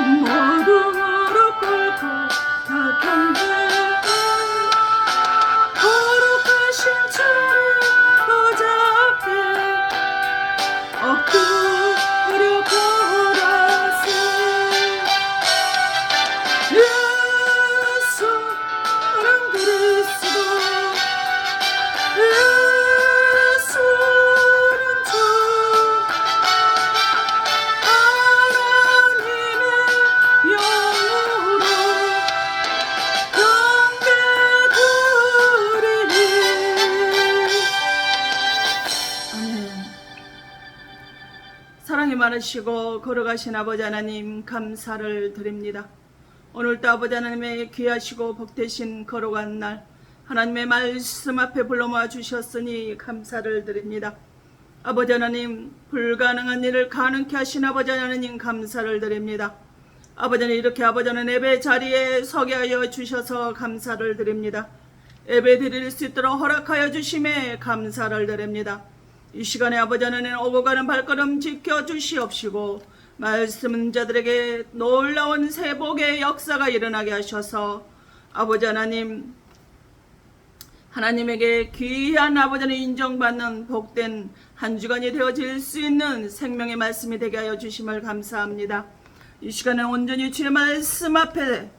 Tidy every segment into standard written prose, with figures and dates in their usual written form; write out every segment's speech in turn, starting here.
모두 무릎 꿇고 다 경배 거룩하신 주를 보좌 앞에 엎드려 보라세. 예수는 그리스도 예수는 주 하나님의 영으로 경배드리리. 아멘. 사랑이 많으시고 거룩하신 아버지 하나님, 감사를 드립니다. 오늘도 아버지 하나님의 귀하시고 복되신 거룩한 날, 하나님의 말씀 앞에 불러 모아 주셨으니 감사를 드립니다. 아버지 하나님, 불가능한 일을 가능케 하신 아버지 하나님, 감사를 드립니다. 아버지 하나님, 이렇게 아버지 하나님 예배 자리에 서게 하여 주셔서 감사를 드립니다. 예배 드릴 수 있도록 허락하여 주심에 감사를 드립니다. 이 시간에 아버지 하나님, 오고 가는 발걸음 지켜주시옵시고 말씀은 자들에게 놀라운 회복의 역사가 일어나게 하셔서 아버지 하나님, 하나님에게 귀한 아버지 하나님 인정받는 복된 한 주간이 되어질 수 있는 생명의 말씀이 되게 하여 주심을 감사합니다. 이 시간에 온전히 주의 말씀 앞에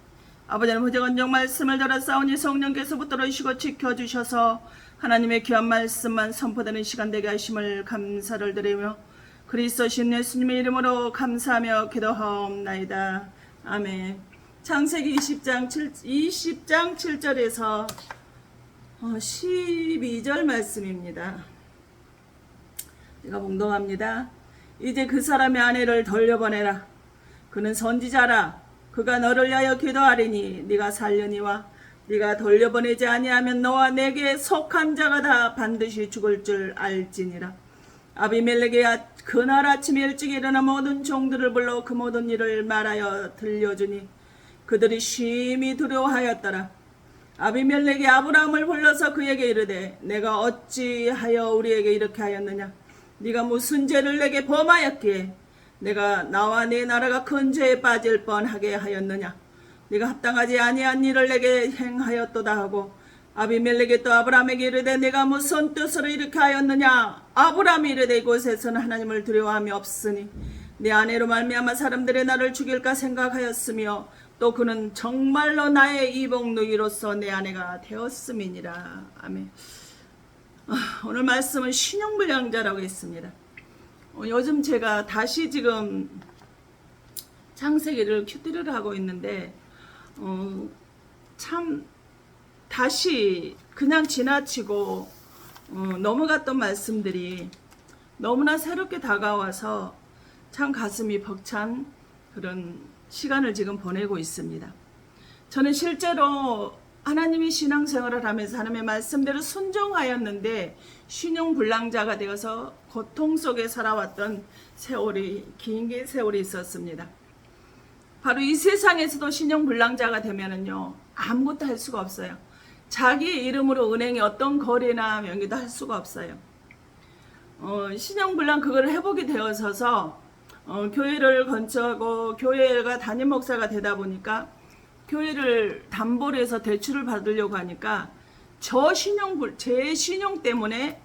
아버지 하나님 호정언정 말씀을 들어 싸우니 성령께서 붙들어주시고 지켜주셔서 하나님의 귀한 말씀만 선포되는 시간 되게 하심을 감사를 드리며 그리스도신 예수님의 이름으로 감사하며 기도하옵나이다. 아멘. 창세기 20장 7절에서 12절 말씀입니다. 제가 봉독합니다. 이제 그 사람의 아내를 돌려보내라. 그는 선지자라. 그가 너를 위하여 기도하리니 네가 살려니와 네가 돌려보내지 아니하면 너와 내게 속한 자가 다 반드시 죽을 줄 알지니라. 아비멜렉이 그날 아침 일찍 일어나 모든 종들을 불러 그 모든 일을 말하여 들려주니 그들이 심히 두려워하였더라. 아비멜렉이 아브라함을 불러서 그에게 이르되 내가 어찌하여 우리에게 이렇게 하였느냐. 네가 무슨 죄를 내게 범하였기에 내가 나와 네 나라가 큰 죄에 빠질 뻔하게 하였느냐. 네가 합당하지 아니한 일을 내게 행하였도다 하고 아비멜렉이 또 아브라함에게 이르되 내가 무슨 뜻으로 이렇게 하였느냐. 아브라함이 이르되 이곳에서는 하나님을 두려워함이 없으니 네 아내로 말미암아 사람들이 나를 죽일까 생각하였으며 또 그는 정말로 나의 이복누이로서 내 아내가 되었음이니라. 아멘. 오늘 말씀은 신용불량자라고 했습니다. 요즘 제가 다시 지금 창세기를 큐티를 하고 있는데 참 다시 그냥 지나치고 넘어갔던 말씀들이 너무나 새롭게 다가와서 참 가슴이 벅찬 그런 시간을 지금 보내고 있습니다. 저는 실제로 하나님이 신앙생활을 하면서 하나님의 말씀대로 순종하였는데 신용불량자가 되어서 고통 속에 살아왔던 세월이, 긴 세월이 있었습니다. 바로 이 세상에서도 신용불량자가 되면은요, 아무것도 할 수가 없어요. 자기 이름으로 은행에 어떤 거래나 명의도 할 수가 없어요. 신용불량 그걸 회복이 되어서서 교회를 건축하고 교회가 담임 목사가 되다 보니까 교회를 담보로 해서 대출을 받으려고 하니까 제 신용 때문에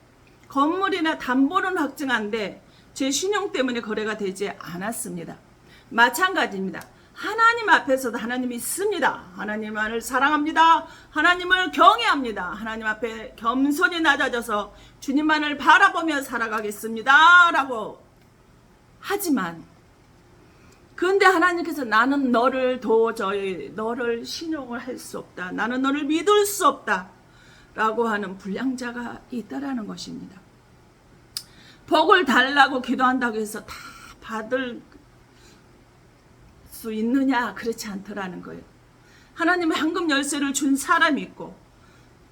건물이나 담보는 확증한데 제 신용 때문에 거래가 되지 않았습니다. 마찬가지입니다. 하나님 앞에서도 하나님이 있습니다. 하나님을 사랑합니다. 하나님을 경외합니다. 하나님 앞에 겸손히 낮아져서 주님만을 바라보며 살아가겠습니다. 라고 하지만 그런데 하나님께서 나는 너를 도저히 너를 신용을 할 수 없다. 나는 너를 믿을 수 없다. 라고 하는 불량자가 있다라는 것입니다. 복을 달라고 기도한다고 해서 다 받을 수 있느냐? 그렇지 않더라는 거예요. 하나님의 황금 열쇠를 준 사람이 있고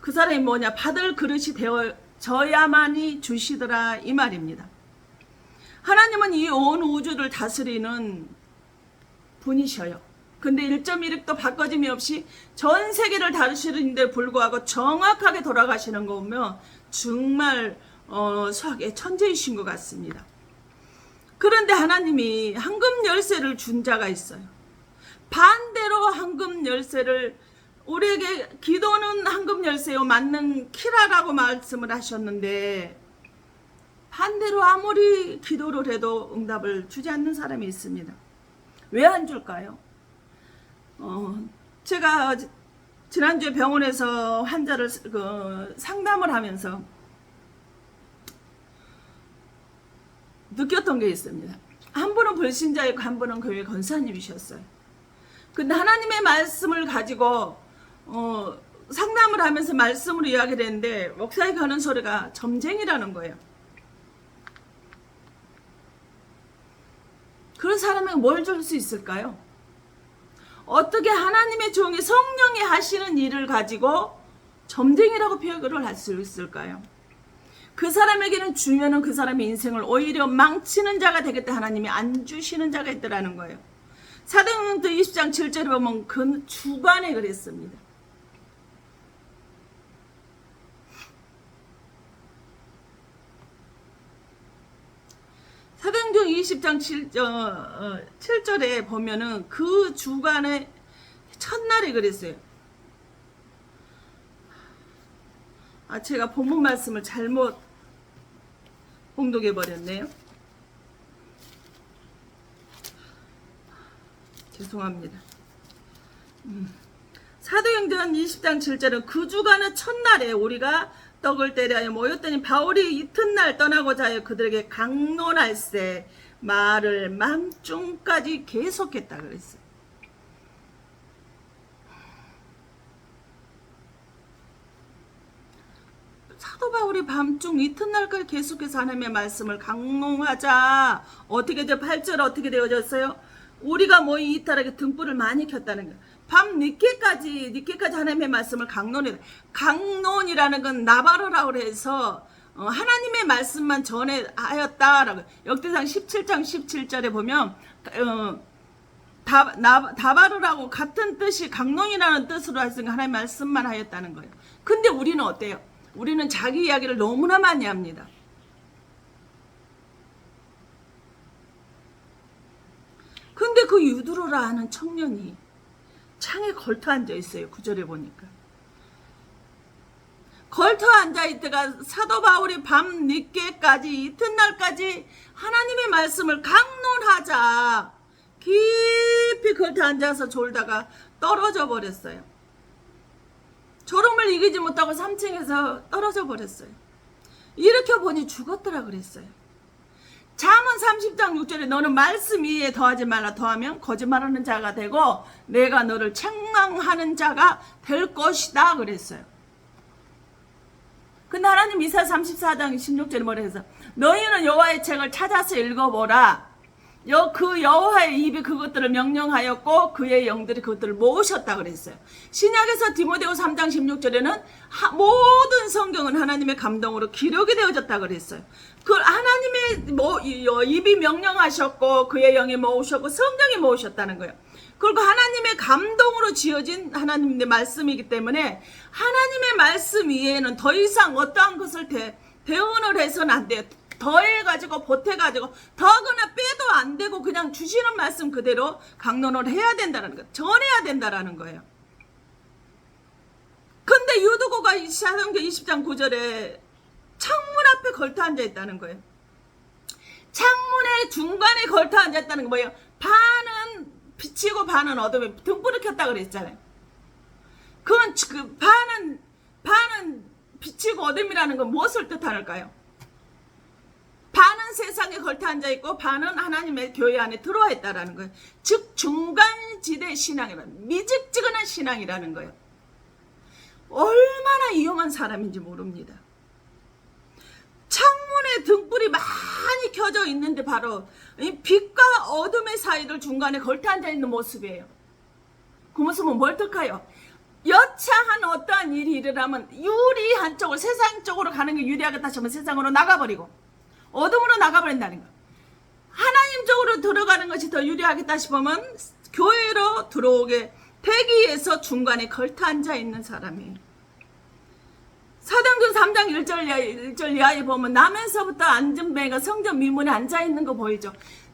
그 사람이 뭐냐? 받을 그릇이 되어져야만이 주시더라 이 말입니다. 하나님은 이 온 우주를 다스리는 분이셔요. 근데 1.1획도 바꿔짐이 없이 전 세계를 다스리는데 불구하고 정확하게 돌아가시는 거 보면 정말 수학의 천재이신 것 같습니다. 그런데 하나님이 황금 열쇠를 준 자가 있어요. 반대로 황금 열쇠를 우리에게 기도는 황금 열쇠요 맞는 키라라고 말씀을 하셨는데 반대로 아무리 기도를 해도 응답을 주지 않는 사람이 있습니다. 왜 안 줄까요? 제가 지난주에 병원에서 환자를 상담을 하면서 느꼈던 게 있습니다. 한 분은 불신자이고 한 분은 교회 권사님이셨어요. 근데 하나님의 말씀을 가지고 상담을 하면서 말씀으로 이야기를 했는데 목사에게 하는 소리가 점쟁이라는 거예요. 그런 사람에게 뭘 줄 수 있을까요? 어떻게 하나님의 종이 성령이 하시는 일을 가지고 점쟁이라고 표현을 할 수 있을까요? 그 사람에게는 주면은 그 사람의 인생을 오히려 망치는 자가 되겠다 하나님이 안 주시는 자가 있더라는 거예요. 사도행전 20장 7절에 보면 그 주간에 그랬습니다. 사도행전 20장 7절에 보면은 그 주간의 첫날에 그랬어요. 제가 본문 말씀을 잘못 봉독해 버렸네요. 죄송합니다. 사도행전 20장 7절은 그 주간의 첫날에 우리가 떡을 때려 모였더니 바울이 이튿날 떠나고자 하여 그들에게 강론할세 말을 맘중까지 계속했다 그랬어요. 사도 바울이 밤중 이튿날까지 계속해서 하나님의 말씀을 강론하자. 어떻게 돼? 8절 어떻게 되어졌어요? 우리가 모인 이탈하게 등불을 많이 켰다는 거예요. 밤 늦게까지 하나님의 말씀을 강론해. 강론이라는 건 나바로라고 해서 하나님의 말씀만 전하였다라고. 역대상 17장 17절에 보면 다바르라고 같은 뜻이 강론이라는 뜻으로 했으니까 하나님의 말씀만 하였다는 거예요. 근데 우리는 어때요? 우리는 자기 이야기를 너무나 많이 합니다. 근데 그 유두로라 하는 청년이 창에 걸터 앉아 있어요. 9절에 보니까. 걸터 앉아 있다가 사도 바울이 밤 늦게까지 이튿날까지 하나님의 말씀을 강론하자. 깊이 걸터 앉아서 졸다가 떨어져 버렸어요. 졸음을 이기지 못하고 3층에서 떨어져 버렸어요. 일으켜 보니 죽었더라 그랬어요. 잠언 30장 6절에 너는 말씀 위에 더하지 말라. 더하면 거짓말하는 자가 되고 내가 너를 책망하는 자가 될 것이다 그랬어요. 근데 하나님 이사야 34장 16절에 뭐라 해서 너희는 여호와의 책을 찾아서 읽어보라. 그 여호와의 입이 그것들을 명령하였고 그의 영들이 그것들을 모으셨다 그랬어요. 신약에서 디모데후 3장 16절에는 모든 성경은 하나님의 감동으로 기록이 되어졌다 그랬어요. 그 하나님의 입이 명령하셨고 그의 영이 모으셨고 성경이 모으셨다는 거예요. 그리고 하나님의 감동으로 지어진 하나님의 말씀이기 때문에 하나님의 말씀 이외에는 더 이상 어떠한 것을 대언을 해서는 안 돼요. 더해가지고 보태가지고 더하거나 빼도 안 되고 그냥 주시는 말씀 그대로 강론을 해야 된다는 거, 전해야 된다라는 거예요. 근데 유두고가 사도행전 20장 9절에 창문 앞에 걸터 앉아 있다는 거예요. 창문의 중간에 걸터 앉아 있다는 거 뭐예요? 반은 비치고 반은 어둠에 등불을 켰다 그랬잖아요. 그건 반은 비치고 어둠이라는 건 무엇을 뜻할까요? 반은 세상에 걸터 앉아있고 반은 하나님의 교회 안에 들어와 있다라는 거예요. 즉 중간지대 신앙이라는 미직지근한 신앙이라는 거예요. 얼마나 위험한 사람인지 모릅니다. 창문에 등불이 많이 켜져 있는데 바로 이 빛과 어둠의 사이를 중간에 걸터 앉아있는 모습이에요. 그 모습은 뭘 뜻할까요? 여차한 어떠한 일이 일어나면 유리한 쪽으로 세상 쪽으로 가는 게 유리하겠다 싶으면 세상으로 나가버리고 어둠으로 나가버린다는 거예요. 하나님 쪽으로 들어가는 것이 더 유리하겠다 싶으면 교회로 들어오게 대기에서 중간에 걸터 앉아있는 사람이에요. 사도행전 3장 1절 이하에 보면 남에서부터 앉은 배가 성전 미문에 앉아있는 거 보이죠.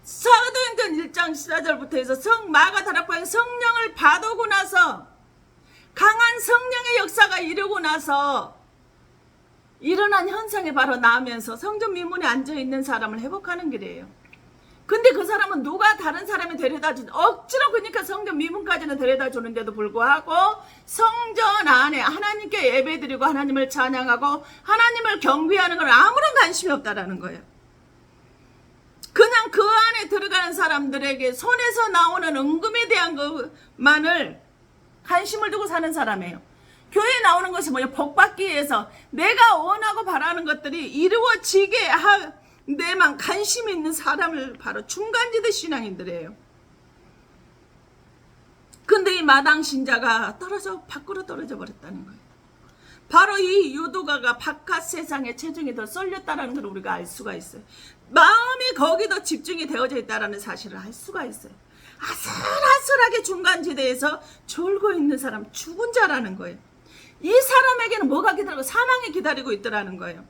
사도행전 1장 14절부터 해서 마가다락방에 성령을 받아오고 나서 강한 성령의 역사가 이루고 나서 일어난 현상이 바로 나오면서 성전 미문에 앉아있는 사람을 회복하는 길이에요. 근데 그 사람은 누가 다른 사람이 데려다 준 억지로 그러니까 성전 미문까지는 데려다 주는데도 불구하고 성전 안에 하나님께 예배드리고 하나님을 찬양하고 하나님을 경배하는 건 아무런 관심이 없다라는 거예요. 그냥 그 안에 들어가는 사람들에게 손에서 나오는 은금에 대한 것만을 관심을 두고 사는 사람이에요. 교회에 나오는 것이 뭐냐? 복받기 위해서 내가 원하고 바라는 것들이 이루어지게 내만 관심이 있는 사람을 바로 중간지대 신앙인들이에요. 근데 이 마당 신자가 밖으로 떨어져 버렸다는 거예요. 바로 이 유도가가 바깥 세상에 체중이 더 쏠렸다는 걸 우리가 알 수가 있어요. 마음이 거기도 집중이 되어져 있다는 사실을 알 수가 있어요. 아슬아슬하게 중간지대에서 졸고 있는 사람, 죽은 자라는 거예요. 이 사람에게는 뭐가 기다리고 사망이 기다리고 있더라는 거예요.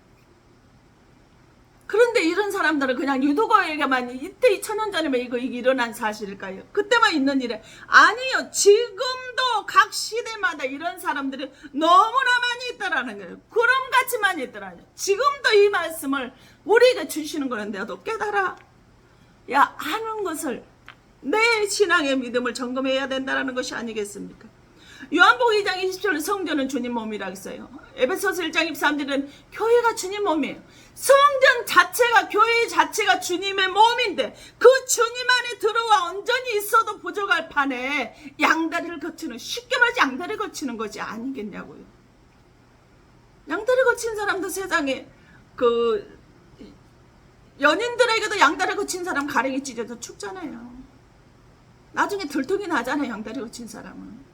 그런데 이런 사람들은 그냥 유도가에게만 이때 2000년 전이면 이게 일어난 사실일까요? 그때만 있는 일에 아니요. 지금도 각 시대마다 이런 사람들이 너무나 많이 있다라는 거예요. 구름같이 많이 있더라는 거예요. 지금도 이 말씀을 우리에게 주시는 거는데 너도 깨달아. 야, 아는 것을 내 신앙의 믿음을 점검해야 된다는 것이 아니겠습니까? 요한복음 2장 20절은 성전은 주님 몸이라고 했어요. 에베소서 1장 23절은 교회가 주님 몸이에요. 성전 자체가 교회 자체가 주님의 몸인데 그 주님 안에 들어와 온전히 있어도 부족할 판에 양다리를 거치는 쉽게 말해서 양다리 거치는 것이 아니겠냐고요. 양다리 거친 사람도 세상에 연인들에게도 양다리 거친 사람 가랭이 찢어서 죽잖아요. 나중에 들통이 나잖아요. 양다리 거친 사람은.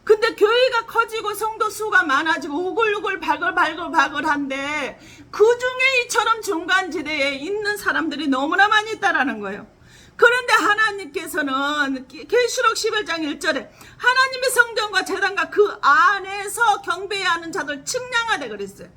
근데 교회가 커지고 성도 수가 많아지고 우글우글 바글바글한데 그중에 이처럼 중간지대에 있는 사람들이 너무나 많이 있다라는 거예요. 그런데 하나님께서는 계시록 11장 1절에 하나님의 성전과 제단과 그 안에서 경배해야 하는 자들 측량하되 그랬어요.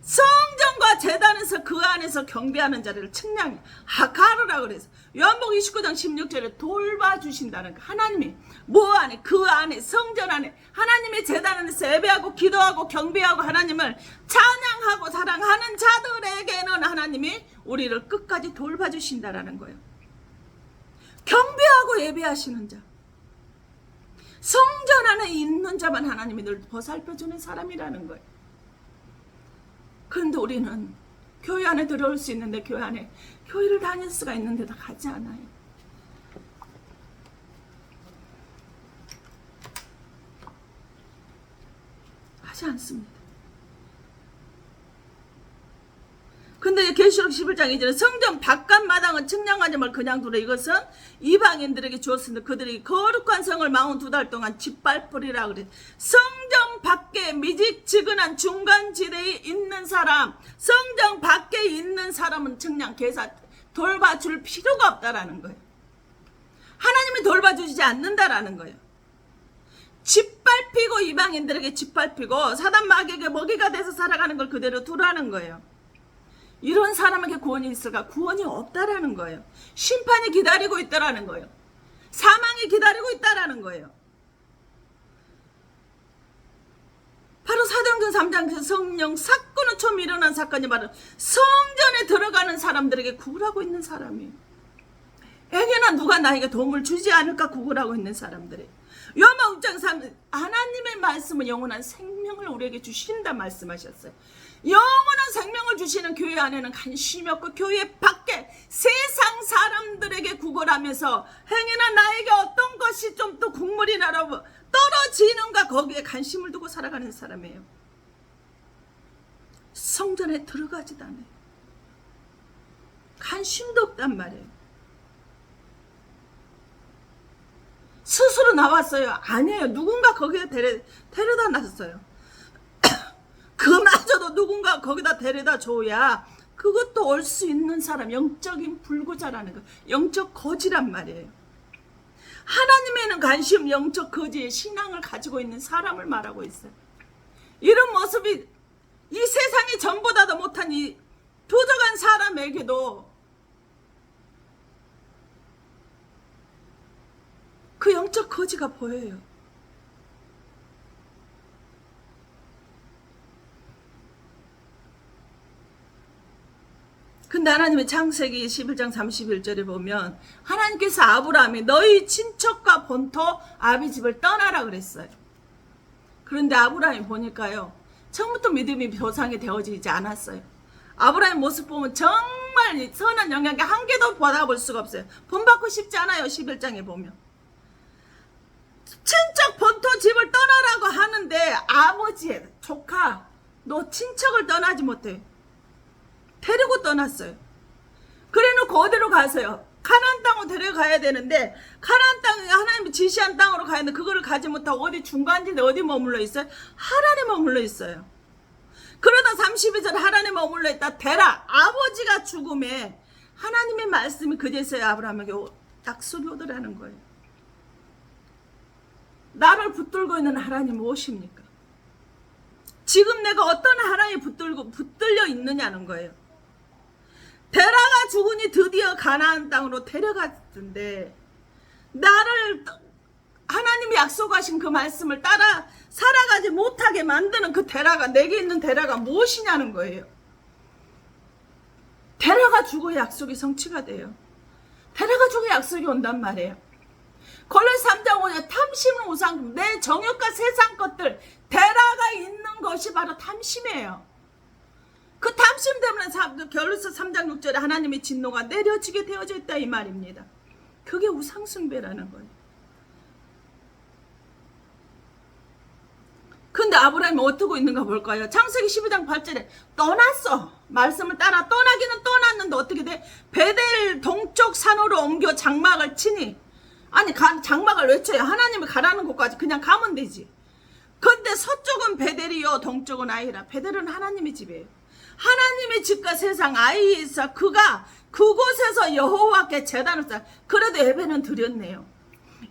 성전과 제단에서 그 안에서 경배하는 자를 측량해 하카르라 그래서 요한복음 29장 16절에 돌봐주신다는 거. 하나님이 뭐 안에 그 안에 성전 안에 하나님의 제단 안에서 예배하고 기도하고 경배하고 하나님을 찬양하고 사랑하는 자들에게는 하나님이 우리를 끝까지 돌봐주신다라는 거예요. 경배하고 예배하시는 자, 성전 안에 있는 자만 하나님이 늘 보살펴주는 사람이라는 거예요. 그런데 우리는 교회 안에 들어올 수 있는데 교회를 다닐 수가 있는데도 가지 않아요. 하지 않습니다. 근데 계시록 11장 2절에 성전 바깥 마당은 측량하지 말 그냥 두라. 이것은 이방인들에게 주었으니 그들이 거룩한 성을 42달 동안 짓밟으리라 그래. 성전 밖에 미직지근한 중간지대에 있는 사람, 성전 밖에 있는 사람은 측량 계산 돌봐줄 필요가 없다라는 거예요. 하나님이 돌봐주시지 않는다라는 거예요. 짓밟히고 이방인들에게 짓밟히고 사단 마귀에게 먹이가 돼서 살아가는 걸 그대로 두라는 거예요. 이런 사람에게 구원이 있을까? 구원이 없다라는 거예요. 심판이 기다리고 있다라는 거예요. 사망이 기다리고 있다라는 거예요. 바로 사도행전 3장에서 성령 사건은 처음 일어난 사건이 바로 성전에 들어가는 사람들에게 구걸하고 있는 사람이에요. 에게나 누가 나에게 도움을 주지 않을까 구걸하고 있는 사람들이에요. 요한복음 6장 3절 하나님의 말씀은 영원한 생명을 우리에게 주신다 말씀하셨어요. 영원한 생명을 주시는 교회 안에는 관심이 없고 교회 밖에 세상 사람들에게 구걸하면서 행여나 나에게 어떤 것이 좀 더 국물이 나라고 떨어지는가 거기에 관심을 두고 살아가는 사람이에요. 성전에 들어가지도 않아요. 관심도 없단 말이에요. 스스로 나왔어요? 아니에요. 누군가 거기에 데려다 놨어요. 그마저도 누군가 거기다 데려다 줘야 그것도 올 수 있는 사람, 영적인 불구자라는 거, 영적 거지란 말이에요. 하나님에는 관심, 영적 거지의 신앙을 가지고 있는 사람을 말하고 있어요. 이런 모습이 이 세상이 전보다도 못한 이 부족한 사람에게도 그 영적 거지가 보여요. 근데 하나님의 창세기 11장 31절에 보면 하나님께서 아브라함이 너희 친척과 본토 아비집을 떠나라 그랬어요. 그런데 아브라함이 보니까요, 처음부터 믿음이 보상이 되어지지 않았어요. 아브라함의 모습 보면 정말 선한 영향이 한 개도 받아볼 수가 없어요. 본받고 싶지 않아요. 11장에 보면 친척 본토 집을 떠나라고 하는데 아버지 조카 너 친척을 떠나지 못해. 데리고 떠났어요. 그래놓고 어디로 가세요? 가나안 땅으로 데려가야 되는데 가나안 땅에 하나님이 지시한 땅으로 가야 되는데 그거를 가지 못하고 어디 중간지대 어디 머물러 있어요? 하란에 머물러 있어요. 그러다 32절 하란에 머물러 있다 데라 아버지가 죽음에 하나님의 말씀이 그제서야 아브라함에게 약속이 오더라는 거예요. 나를 붙들고 있는 하나님 무엇입니까? 지금 내가 어떤 하나님이 붙들려 있느냐는 거예요. 데라가 죽으니 드디어 가나안 땅으로 데려갔던데 나를 하나님이 약속하신 그 말씀을 따라 살아가지 못하게 만드는 그 데라가 내게 있는 데라가 무엇이냐는 거예요. 데라가 죽어야 약속이 성취가 돼요. 데라가 죽어야 약속이 온단 말이에요. 골로새 3장 5절 탐심은 우상 내 정욕과 세상 것들 데라가 있는 것이 바로 탐심이에요. 그 탐심 때문에 골로새 3장 6절에 하나님의 진노가 내려지게 되어져 있다 이 말입니다. 그게 우상숭배라는 거예요. 근데 아브라함이 어떻게 있는가 볼까요? 창세기 12장 8절에 떠났어. 말씀을 따라 떠나기는 떠났는데 어떻게 돼? 베델 동쪽 산으로 옮겨 장막을 치니 아니 장막을 외쳐요. 하나님이 가라는 곳까지 그냥 가면 되지. 근데 서쪽은 베델이요 동쪽은 아이라. 베델은 하나님의 집이에요. 하나님의 집과 세상 아이에 있어 그가 그곳에서 여호와께 제단을 쌓아. 그래도 예배는 드렸네요.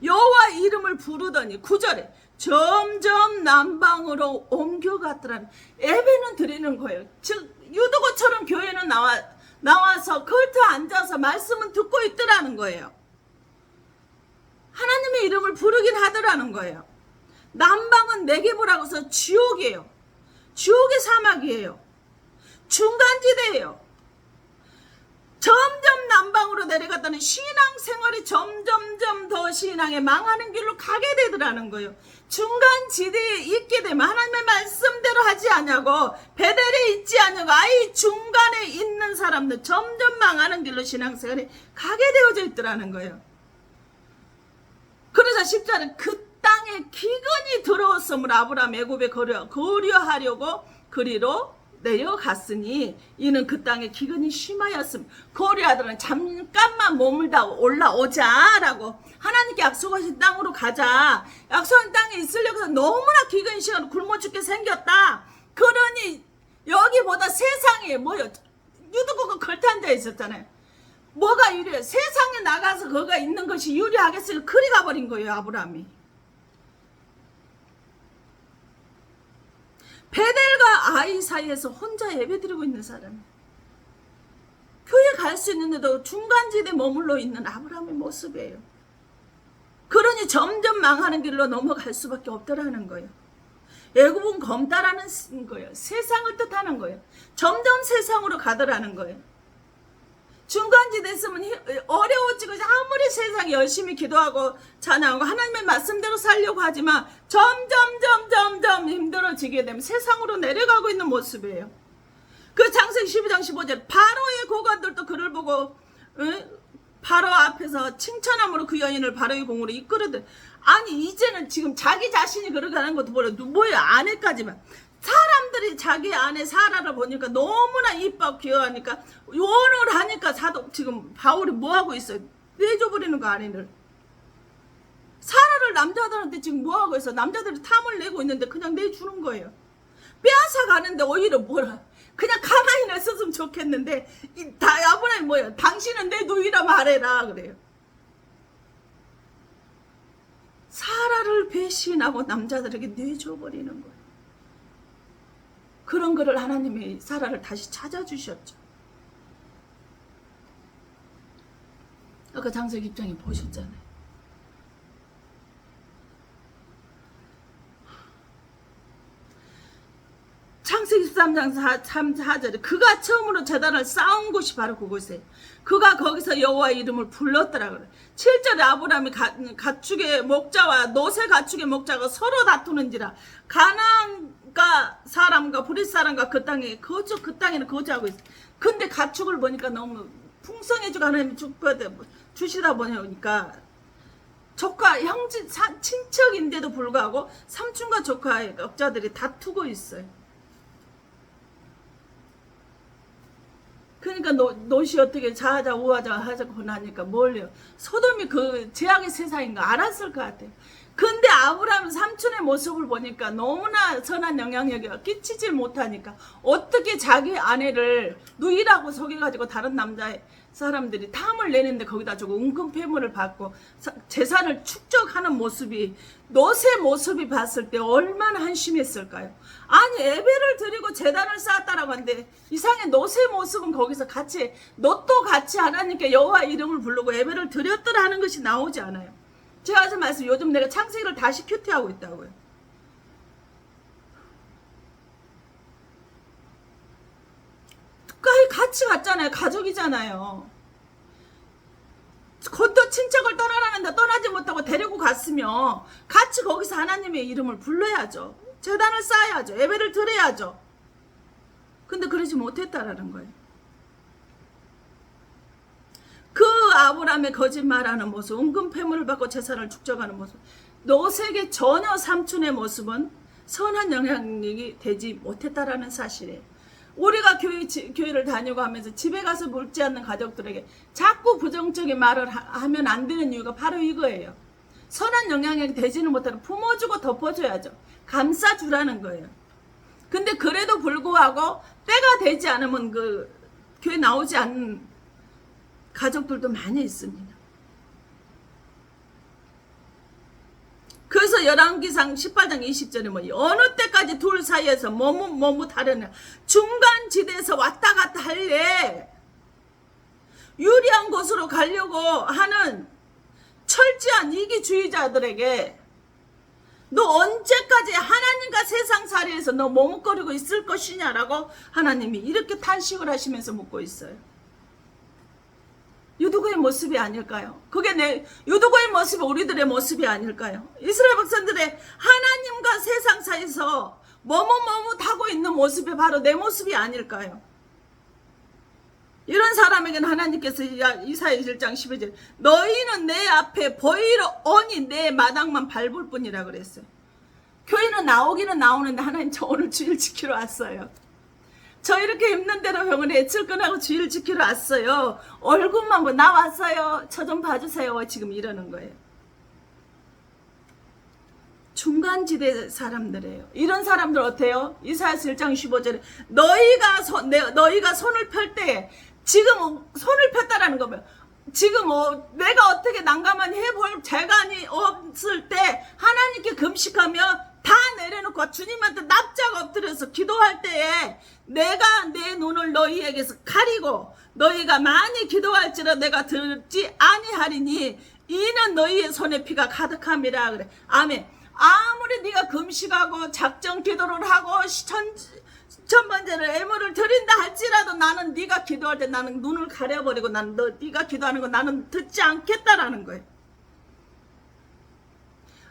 여호와 이름을 부르더니 9절에 점점 남방으로 옮겨갔더라는 예배는 드리는 거예요. 즉 유도고처럼 교회는 나와서 컬트 앉아서 말씀은 듣고 있더라는 거예요. 하나님의 이름을 부르긴 하더라는 거예요. 남방은 네게브라고 해서 지옥이에요. 지옥의 사막이에요. 중간지대예요. 점점 남방으로 내려갔다는 신앙생활이 점점점 더 신앙에 망하는 길로 가게 되더라는 거예요. 중간지대에 있게 되면 하나님의 말씀대로 하지 않냐고 베델에 있지 않냐고 아예 중간에 있는 사람들 점점 망하는 길로 신앙생활이 가게 되어져 있더라는 거예요. 그래서 10절은 그 땅에 기근이 들어왔음을 아브라함 애굽에 거류하려고 그리로 내려갔으니 이는 그 땅에 기근이 심하였음. 거류하더니 잠깐만 머물다 올라오자라고 하나님께 약속하신 땅으로 가자. 약속한 땅에 있으려고 해서 너무나 기근이 심하고 굶어 죽게 생겼다. 그러니 여기보다 세상에 뭐요? 유두국은 걸탄 데 있었잖아요. 뭐가 유리해? 세상에 나가서 거기가 있는 것이 유리하겠어요. 그리 가버린 거예요 아브라함이. 베델과 아이 사이에서 혼자 예배드리고 있는 사람. 교회 갈 수 있는데도 중간지대에 머물러 있는 아브라함의 모습이에요. 그러니 점점 망하는 길로 넘어갈 수밖에 없더라는 거예요. 애굽은 검다라는 거예요. 세상을 뜻하는 거예요. 점점 세상으로 가더라는 거예요. 중간지대 있으면 어려워지고 아무리 세상에 열심히 기도하고 찬양하고 하나님의 말씀대로 살려고 하지만 점점 힘들어지게 되면 세상으로 내려가고 있는 모습이에요. 그 창세기 12장 15절 바로의 고관들도 그를 보고 바로 앞에서 칭찬함으로 그 여인을 바로의 공으로 이끌어들. 아니 이제는 지금 자기 자신이 그렇게 하는 것도 뭐야 아내까지만 사람들이 자기 아내 사라를 보니까 너무나 이뻐 귀여워하니까 요원을 하니까 사도 지금 바울이 뭐하고 있어요? 내줘버리는 거 아내를. 사라를 남자들한테 지금 뭐하고 있어? 남자들이 탐을 내고 있는데 그냥 내주는 거예요. 빼앗아 가는데 오히려 뭐라 그냥 가만히 냈었으면 좋겠는데 아브라함이 뭐야? 당신은 내 누이라 말해라 그래요. 사라를 배신하고 남자들에게 내줘버리는 거예요. 그런 거를 하나님이 사라를 다시 찾아주셨죠. 아까 장세기 입장에 보셨잖아요. 13장 4절에 그가 처음으로 제단을 쌓은 곳이 바로 그곳이에요. 그가 거기서 여호와 이름을 불렀더라 그래. 7절에 아브라함이 가축의 목자와 노새 가축의 목자가 서로 다투는지라 가나안과 사람과 브릿 사람과 그 땅에는 거주하고 있어. 근데 가축을 보니까 너무 풍성해지고 하나님이 주시다 보니까 조카 형제 친척인데도 불구하고 삼촌과 조카의 업자들이 다투고 있어요. 그러니까 롯이 어떻게 자하자 우하자 하자고 나니까 뭘요? 소돔이 그 죄악의 세상인 거 알았을 것 같아요. 근데 아브라함 삼촌의 모습을 보니까 너무나 선한 영향력이 끼치질 못하니까 어떻게 자기 아내를 누이라고 속여가지고 다른 남자의 사람들이 탐을 내는데 거기다 주고 은근 폐물을 받고 재산을 축적하는 모습이 롯의 모습이 봤을 때 얼마나 한심했을까요? 아니 예배를 드리고 제단을 쌓았다라고 하는데 이상하게 롯의 모습은 거기서 같이 롯도 같이 하나님께 여호와 이름을 부르고 예배를 드렸더라 하는 것이 나오지 않아요. 제가 하신 말씀 요즘 내가 창세기를 다시 큐티하고 있다고요. 같이 갔잖아요. 가족이잖아요. 겉도 친척을 떠나라는데 떠나지 못하고 데리고 갔으면 같이 거기서 하나님의 이름을 불러야죠. 제단을 쌓아야죠. 예배를 드려야죠. 근데 그러지 못했다라는 거예요. 그 아브라함의 거짓말하는 모습, 은근 폐물을 받고 재산을 축적하는 모습, 롯에게 전혀 삼촌의 모습은 선한 영향력이 되지 못했다라는 사실이에요. 우리가 교회를 다니고 하면서 집에 가서 묻지 않는 가족들에게 자꾸 부정적인 말을 하면 안 되는 이유가 바로 이거예요. 선한 영향력이 되지는 못하는 품어주고 덮어줘야죠. 감싸주라는 거예요. 근데 그래도 불구하고 때가 되지 않으면 그 교회 나오지 않는 가족들도 많이 있습니다. 그래서 열왕기상 18장 20절에 뭐 어느 때까지 둘 사이에서 머뭇하려냐 중간 지대에서 왔다 갔다 할래 유리한 곳으로 가려고 하는 철저한 이기주의자들에게 너 언제까지 하나님과 세상살이에서 너 머뭇거리고 있을 것이냐라고 하나님이 이렇게 탄식을 하시면서 묻고 있어요. 유두고의 모습이 아닐까요? 그게 유두고의 모습이 우리들의 모습이 아닐까요? 이스라엘 백성들의 하나님과 세상 사이에서 머뭇하고 있는 모습이 바로 내 모습이 아닐까요? 이런 사람에게는 하나님께서 이사야 1장 12절 너희는 내 앞에 보이러 오니 내 마당만 밟을 뿐이라 그랬어요. 교회는 나오기는 나오는데 하나님 저 오늘 주일 지키러 왔어요. 저 이렇게 힘든 대로 병원에 애출 끊하고 주일 지키러 왔어요. 얼굴만 뭐 나왔어요. 저 좀 봐주세요. 지금 이러는 거예요. 중간지대 사람들이에요. 이런 사람들 어때요? 이사야서 1장 15절에 너희가 손을 펼 때 지금 손을 폈다라는 거면 지금 내가 어떻게 난감한 해볼 재간이 없을 때 하나님께 금식하며 다 내려놓고 주님한테 납작 엎드려서 기도할 때에 내가 내 눈을 너희에게서 가리고 너희가 많이 기도할지라 내가 듣지 아니하리니 이는 너희의 손에 피가 가득함이라 그래. 아멘. 아무리 네가 금식하고 작정 기도를 하고 천번제를 애물을 드린다 할지라도 나는 네가 기도할 때 나는 눈을 가려버리고 나는 네가 기도하는 거 나는 듣지 않겠다라는 거예요.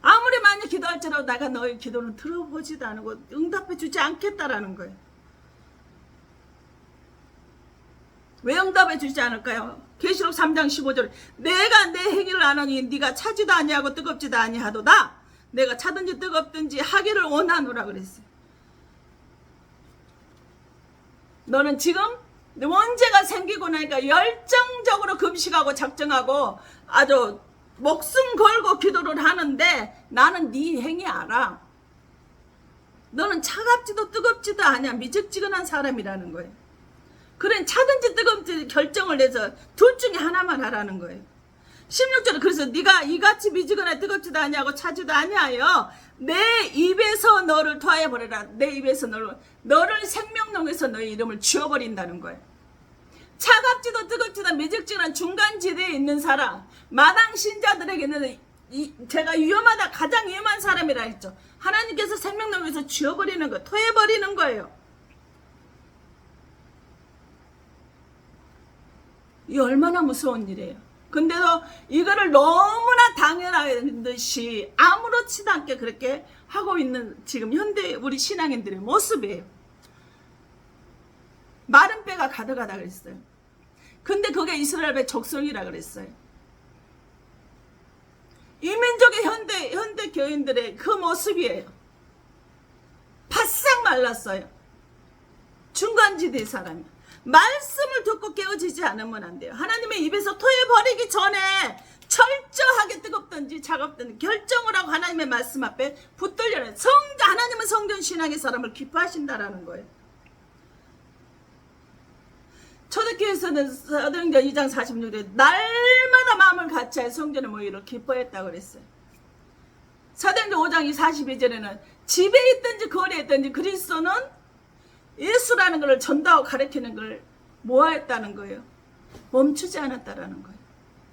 아무리 많이 기도할지라도 내가 너의 기도는 들어보지도 않고 응답해 주지 않겠다라는 거예요. 왜 응답해 주지 않을까요? 계시록 3장 15절 내가 내 행위를 아노니 네가 차지도 아니하고 뜨겁지도 아니하도다. 내가 차든지 뜨겁든지 하기를 원하노라 그랬어요. 너는 지금 원죄가 생기고 나니까 열정적으로 금식하고 작정하고 아주 목숨 걸고 기도를 하는데 나는 네 행위 알아. 너는 차갑지도 뜨겁지도 않냐 미적지근한 사람이라는 거예요. 그래 차든지 뜨겁든지 결정을 내서 둘 중에 하나만 하라는 거예요. 16절에 그래서 네가 이같이 미지근하게 뜨겁지도 아니하고 차지도 아니하여 내 입에서 너를 토하여버려라. 내 입에서 너를 생명농에서 너의 이름을 지워버린다는 거예요. 차갑지도 뜨겁지도 미적지근한 중간지대에 있는 사람 마당 신자들에게는 제가 위험하다 가장 위험한 사람이라 했죠. 하나님께서 생명농에서 지워버리는 거 토해버리는 거예요. 이 얼마나 무서운 일이에요. 근데도 이거를 너무나 당연한 듯이 아무렇지도 않게 그렇게 하고 있는 지금 현대 우리 신앙인들의 모습이에요. 마른 뼈가 가득하다 그랬어요. 근데 그게 이스라엘의 적성이라 그랬어요. 이민족의 현대 교인들의 그 모습이에요. 바싹 말랐어요. 중간지대 사람이. 말씀을 듣고 깨어지지 않으면 안 돼요. 하나님의 입에서 토해버리기 전에 철저하게 뜨겁든지 차갑든지 결정을 하고 하나님의 말씀 앞에 붙들려는 하나님은 성전 신앙의 사람을 기뻐하신다라는 거예요. 초대교회에서는 사도행전 2장 46절에 날마다 마음을 같이하여 성전에 모이기를 기뻐했다고 그랬어요. 사도행전 5장 42절에는 집에 있든지 거리에 있든지 그리스도는 예수라는 것을 전도하고 가르치는 걸 모아했다는 거예요. 멈추지 않았다라는 거예요.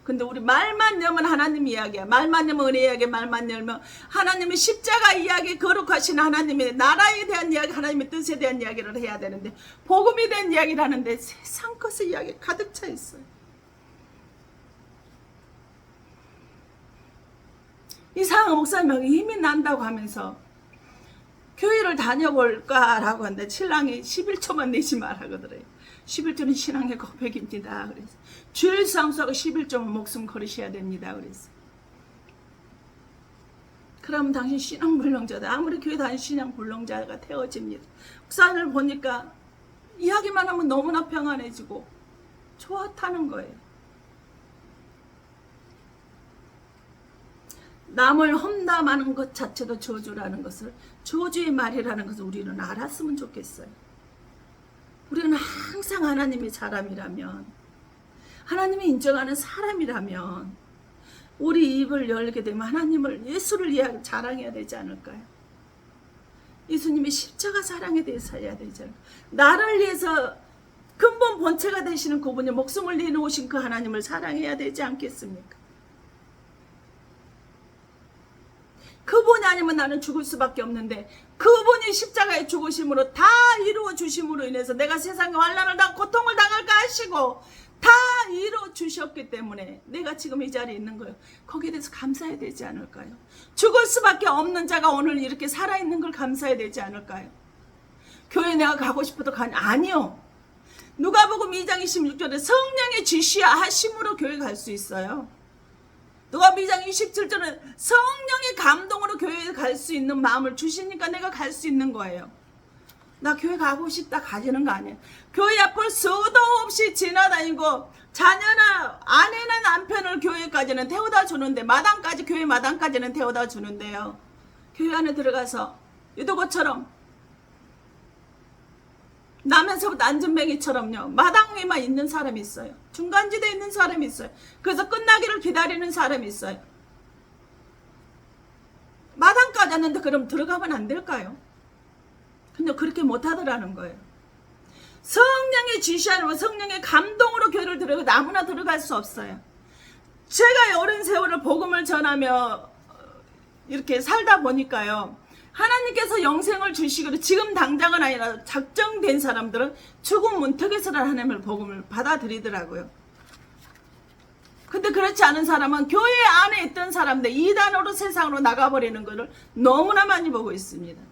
근데 우리 말만 열면 하나님 이야기야. 말만 열면 은혜 이야기, 말만 열면 하나님의 십자가 이야기, 거룩하신 하나님의 나라에 대한 이야기, 하나님의 뜻에 대한 이야기를 해야 되는데 복음에 대한 이야기를 하는데 세상 것의 이야기 가득 차 있어요. 이상한 목사님이 힘이 난다고 하면서 교회를 다녀볼까라고 하는데 신랑이 11조만 내지 말아 그러더래요. 11조는 신앙의 고백입니다. 그래서 주일 상수하고 11조는 목숨 걸으셔야 됩니다. 그래서 그러면 당신 신앙 불능자다. 아무리 교회 다니는 신앙 불능자가 태워집니다. 목사님을 보니까 이야기만 하면 너무나 평안해지고 좋다는 거예요. 남을 험담하는 것 자체도 저주라는 것을, 저주의 말이라는 것을 우리는 알았으면 좋겠어요. 우리는 항상 하나님의 사람이라면, 하나님이 인정하는 사람이라면 우리 입을 열게 되면 하나님을, 예수를 자랑해야 되지 않을까요? 예수님의 십자가 사랑에 대해서 해야 되지 않을까요? 나를 위해서 근본 본체가 되시는 그분이 목숨을 내놓으신 그 하나님을 사랑해야 되지 않겠습니까? 그분이 아니면 나는 죽을 수밖에 없는데 그분이 십자가에 죽으심으로 다 이루어 주심으로 인해서 내가 세상에 환난을 당하고 고통을 당할까 하시고 다 이루어 주셨기 때문에 내가 지금 이 자리에 있는 거예요. 거기에 대해서 감사해야 되지 않을까요? 죽을 수밖에 없는 자가 오늘 이렇게 살아있는 걸 감사해야 되지 않을까요? 교회 내가 가고 싶어도 아니요. 누가복음 2장 26절에 성령의 지시하심으로 교회 갈 수 있어요. 누가복음 2장 27절은 성령의 감동으로 교회에 갈 수 있는 마음을 주시니까 내가 갈 수 있는 거예요. 나 교회 가고 싶다 가지는 거 아니에요. 교회 앞을 수도 없이 지나다니고 자녀나 아내나 남편을 교회까지는 태워다 주는데 마당까지, 교회 마당까지는 태워다 주는데요. 교회 안에 들어가서 유도고처럼 남에서부터 안전뱅이처럼요. 마당에만 있는 사람이 있어요. 중간지대에 있는 사람이 있어요. 그래서 끝나기를 기다리는 사람이 있어요. 마당까지 왔는데 그럼 들어가면 안 될까요? 근데 그렇게 못하더라는 거예요. 성령의 지시하는, 성령의 감동으로 교회를 들어가고 아무나 들어갈 수 없어요. 제가 오랜 세월을 복음을 전하며 이렇게 살다 보니까요. 하나님께서 영생을 주시기로 지금 당장은 아니라 작정된 사람들은 죽음 문턱에서라도 하나님의 복음을 받아들이더라고요. 근데 그렇지 않은 사람은 교회 안에 있던 사람들 이단으로 세상으로 나가버리는 것을 너무나 많이 보고 있습니다.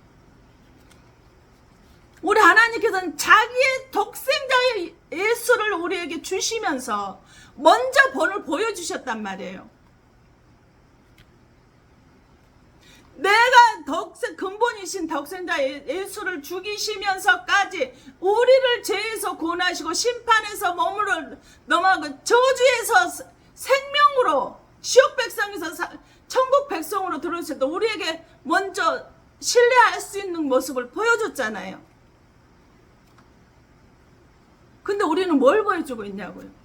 우리 하나님께서는 자기의 독생자의 예수를 우리에게 주시면서 먼저 본을 보여주셨단 말이에요. 내가 근본이신 독생자 예수를 죽이시면서까지 우리를 죄에서 구원하시고 심판에서 머무를 넘어가고 저주에서 생명으로 지옥 백성에서 천국 백성으로 들어오셔도 우리에게 먼저 신뢰할 수 있는 모습을 보여줬잖아요. 근데 우리는 뭘 보여주고 있냐고요.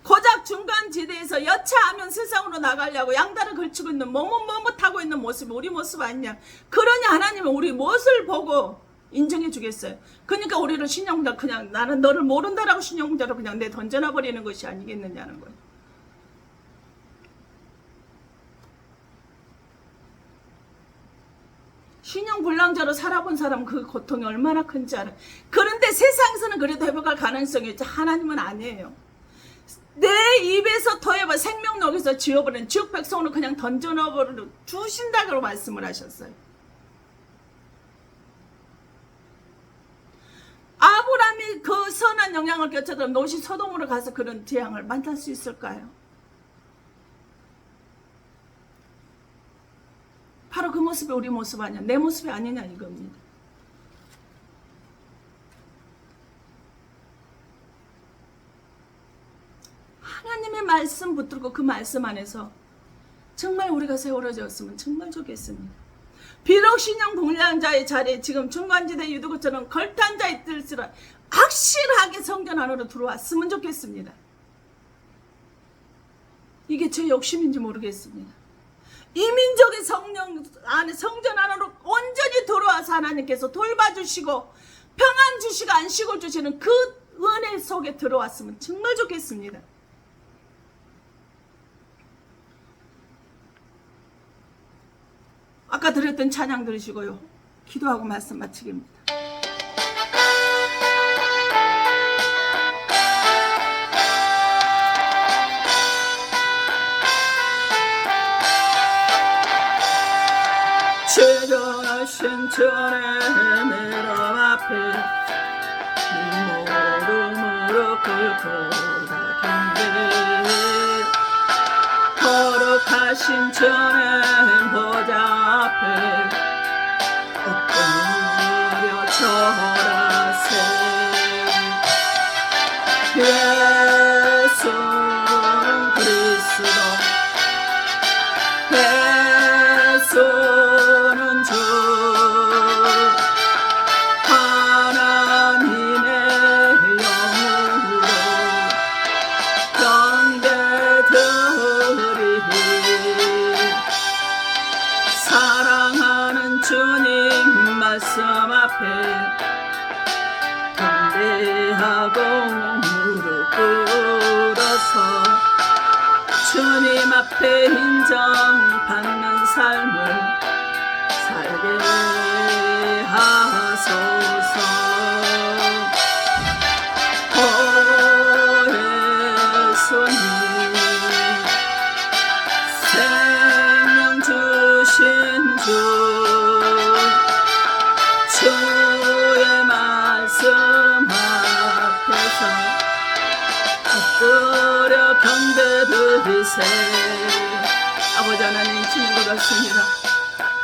고작 중간지대에서 여차하면 세상으로 나가려고 양다리 걸치고 있는 머뭇머뭇하고 있는 모습이 우리 모습 아니냐. 그러니 하나님은 우리 무엇을 보고 인정해 주겠어요. 그러니까 우리를 신용자, 그냥 나는 너를 모른다라고 신용자로 그냥 내 던져놔 버리는 것이 아니겠느냐는 거예요. 신용불량자로 살아본 사람은 그 고통이 얼마나 큰지 알아요. 그런데 세상에서는 그래도 회복할 가능성이 있죠. 하나님은 아니에요. 내 입에서 토해버 생명록에서 지어버린 지옥 백성으로 그냥 던져 넣어버려 주신다고 말씀을 하셨어요. 아브라함이 그 선한 영향을 끼쳐도 롯이 소돔으로 가서 그런 재앙을 만날 수 있을까요? 바로 그 모습이 우리 모습 아니야, 내 모습이 아니냐 이겁니다. 하나님의 말씀 붙들고 그 말씀 안에서 정말 우리가 세워졌으면 정말 좋겠습니다. 비록 신령 동일한 자의 자리에 지금 중간지대 유두구처럼 걸탄 자의 뜻으로 확실하게 성전 안으로 들어왔으면 좋겠습니다. 이게 제 욕심인지 모르겠습니다. 이민족의 성령 안에 성전 안으로 온전히 들어와서 하나님께서 돌봐주시고 평안 주시고 안식을 주시는 그 은혜 속에 들어왔으면 정말 좋겠습니다. 아까 드렸던 찬양 들으시고요. 기도하고 말씀 마치기입니다. 제정하신 전에 내 앞에 무릎 꿇고 다 경배 거룩하신 전에 보좌 앞에 엎드려 절하세 예수 그리스도 예수는 주 하나님의 영으로 경배드리리 사랑하는 주님 말씀 앞에 경배하고 무릎 꿇어서 주님 앞에 인정받는 삶을 살게 하소서. 오 예수님 생명 주신 주의 말씀 앞에서 엎드려 경배드리세. 아버지 하나님 주님 고맙습니다.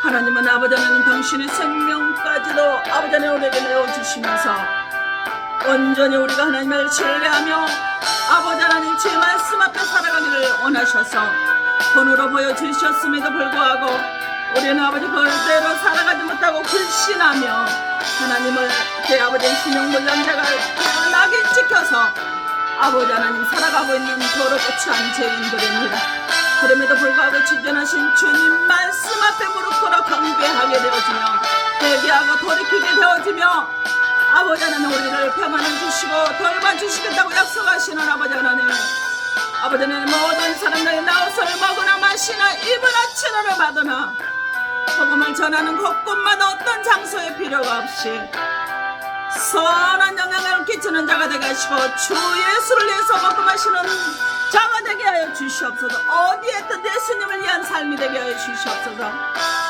하나님은 아버지 하나님 당신의 생명까지도 아버지 하나님 우리에게 내어주시면서 온전히 우리가 하나님을 신뢰하며 아버지 하나님 제 말씀 앞에 살아가기를 원하셔서 본으로 보여주셨음에도 불구하고 우리는 아버지 그대로 살아가지 못하고 불신하며 하나님을 제 아버지 신용불량자가 낙인 찍혀서 아버지 하나님 살아가고 있는 더럽고 취한 죄인들입니다. 그럼에도 불구하고 지존하신 주님 말씀 앞에 무릎 꿇어 경배하게 되어지며 회개하고 돌이키게 되어지며 아버지 하나님 우리를 평안을 주시고 돌봐주시겠다고 약속하시는 아버지 하나님 아버지 하나님 모든 사람들이 나옷을 먹으나 마시나 입으나 치료를 받으나 복음을 전하는 곳곳마다 어떤 장소에 필요가 없이 선한 영향을 끼치는 자가 되게 하시고 주 예수를 위해서 먹고 마시는 자가 되게 하여 주시옵소서. 어디에든 예수님을 위한 삶이 되게 하여 주시옵소서.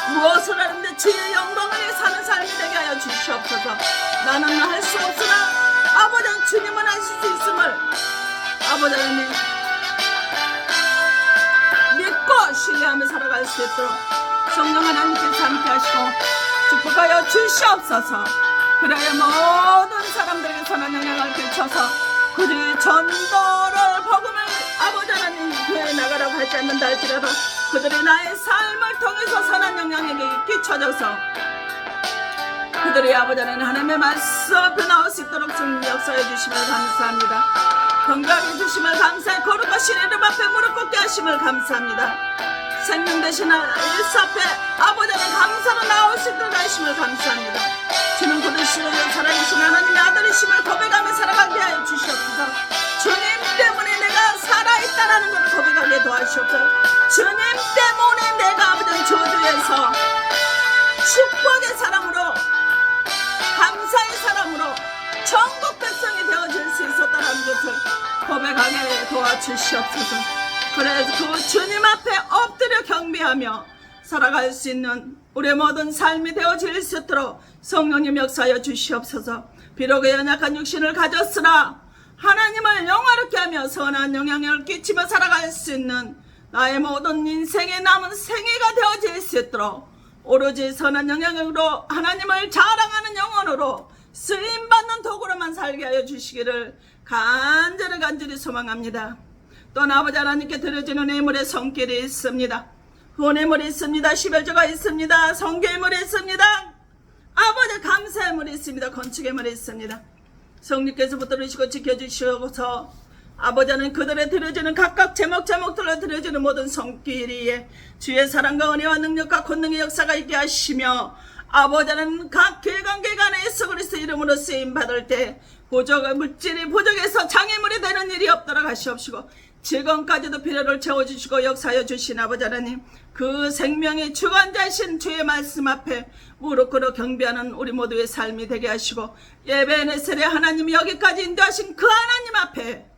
무엇을 하는데 주의 영광을 위해 사는 삶이 되게 하여 주시옵소서. 나는 할 수 없으나 아버지 주님은 하실 수 있음을 아버지 하나님 믿고 신뢰하며 살아갈 수 있도록 성령 하나님께서 함께 하시고 축복하여 주시옵소서. 그래야 모든 사람들에게 선한 영향을 끼쳐서 그들이 전도를 복음을 아버지 하나님 교회에 나가라고 하지 않는다 할지라도 그들이 나의 삶을 통해서 선한 영향에게 끼쳐져서 그들이 아버지 하나님 하나님의 말씀 앞에 나올 수 있도록 주님 역사해 주심을 감사합니다. 건강해 주심을 감사해 거룩하신 이름 앞에 무릎 꿇게 하심을 감사합니다. 생명 되신 예수 앞에 아버지 하나님 감사로 나올 수 있도록 하심을 감사합니다. 주는 그리스도 살아계신 하나님의 아들이심을 고백하며 살아가게 하여 주시옵소서. 주님 때문에 내가 살아있다는 것을 고백하게 도와주시옵소서. 주님 때문에 내가 아버지 저주에서 축복의 사람으로 감사의 사람으로 천국 백성이 되어질 수 있었다는 것을 고백하게 도와주시옵소서. 그래서 그 주님 앞에 엎드려 경배하며 살아갈 수 있는 우리의 모든 삶이 되어질 수 있도록 성령님 역사하여 주시옵소서. 비록 연약한 육신을 가졌으나 하나님을 영화롭게 하며 선한 영향을 끼치며 살아갈 수 있는 나의 모든 인생의 남은 생애가 되어질 수 있도록 오로지 선한 영향으로 하나님을 자랑하는 영혼으로 쓰임받는 도구로만 살게 하여 주시기를 간절히 소망합니다. 또한 아버지 하나님께 드려지는 예물의 손길이 있습니다. 후원예물이 있습니다. 십일조가 있습니다. 성교예물이 있습니다. 아버지 감사예물이 있습니다. 건축예물이 있습니다. 성령께서 붙들으시고 지켜주시옵소서. 아버지는 그들의 드려지는 각각 제목들로 드려지는 모든 손길이에 주의 사랑과 은혜와 능력과 권능의 역사가 있게 하시며 아버지는 각 계간에 예수 그리스도 이름으로 쓰임받을 때 물질이 부족해서 장애물이 되는 일이 없도록 하시옵시고 지금까지도 필요를 채워주시고 역사하여 주신 아버지 하나님 그 생명의 주관자이신 주의 말씀 앞에 무릎 꿇어 경배하는 우리 모두의 삶이 되게 하시고 예배네셀의 하나님이 여기까지 인도하신 그 하나님 앞에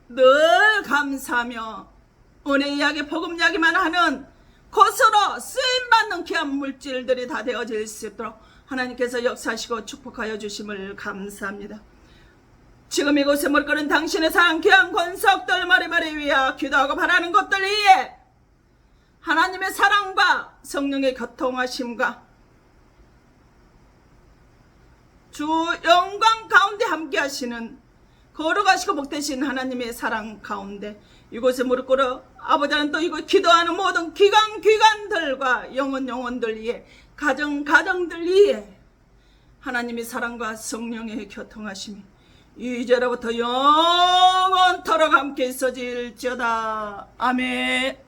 늘 감사하며 은혜 이야기 복음 이야기만 하는 것으로 쓰임받는 귀한 물질들이 다 되어질 수 있도록 하나님께서 역사하시고 축복하여 주심을 감사합니다. 지금 이곳에 머리끄는 당신의 사랑 귀한 권속들 머리머리 위에 기도하고 바라는 것들 위에 하나님의 사랑과 성령의 교통하심과 주 영광 가운데 함께 하시는 거룩하시고 복되신 하나님의 사랑 가운데 이곳에 무릎 꿇어 아버지는 또 이곳 기도하는 모든 기관들과 영혼들 위에 가정들 위에 하나님의 사랑과 성령의 교통하심이 이제로부터 영원토록 함께 있어질지어다. 아멘.